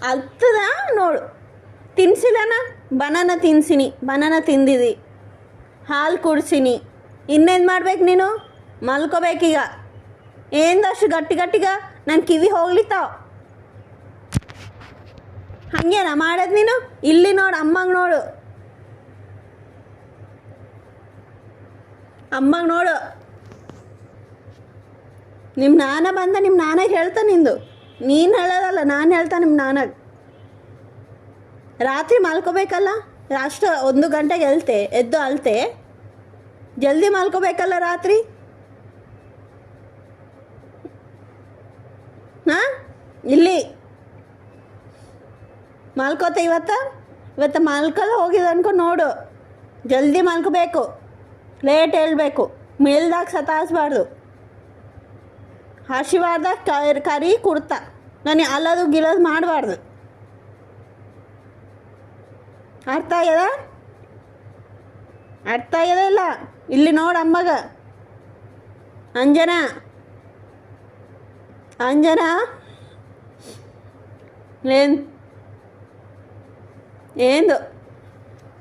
ಆಗ್ತದ ನೋಡು. ತಿನ್ಸಿಲ್ಲನ, banana ತಿನ್ಸಿನಿ, banana ತಿಂದಿದಿ, ಹಾಲು ಕುಡ್ಸಿನಿ. ಇನ್ನೇನು ಮಾಡ್ಬೇಕು ನೀನು? ಮಲ್ಕೋಬೇಕೀಗ. ಏನದಷ್ಟು ಗಟ್ಟಿ ಗಟ್ಟಿಗ ನನ್ನ ಕಿವಿ ಹೋಗ್ಲಿತ್ತಾವ. ಹಾಗೇನ ಮಾಡೋದು ನೀನು? ಇಲ್ಲಿ ನೋಡು, ಅಮ್ಮಂಗೆ ನೋಡು, ಅಮ್ಮಂಗೆ ನೋಡು. ನಿಮ್ಮ ನಾನ ಬಂದ ನಿಮ್ಮ ನಾನಾಗ ಹೇಳ್ತಾ ನಿಂದು. ನೀನು ಹೇಳೋದಲ್ಲ, ನಾನು ಹೇಳ್ತಾ ನಿಮ್ಮ ನಾನಾಗ. ರಾತ್ರಿ ಮಲ್ಕೋಬೇಕಲ್ಲ, ಅಷ್ಟು 1 ಗಂಟೆಗೆ ಎದ್ದು ಅಳ್ತೆ. ಜಲ್ದಿ ಮಲ್ಕೋಬೇಕಲ್ಲ ರಾತ್ರಿ. ಹಾಂ, ಇಲ್ಲಿ ಮಲ್ಕೋತೆ ಇವತ್ತು ಮಲ್ಕಲ್ಲ ಹೋಗಿದೆ ಅನ್ಕೊ ನೋಡು. ಜಲ್ದಿ ಮಲ್ಕೋಬೇಕು, ಲೇಟ್ ಹೇಳ್ಬೇಕು, ಮೇಲ್ದಾಗ ಸತಾಯಿಸ್ಬಾರ್ದು. ಹಸಿವಾದಾಗ ಕರಿ ಕುಡ್ತಾ ನಾನು ಅಲ್ಲದು ಗಿಲೋದು ಮಾಡಬಾರ್ದು. ಅರ್ಥ ಆಗ್ಯದ? ಅರ್ಥ ಆಗ್ಯದ ಇಲ್ಲ? ಇಲ್ಲಿ ನೋಡು ಅಮ್ಮಗ. ಅಂಜನಾ ಏನು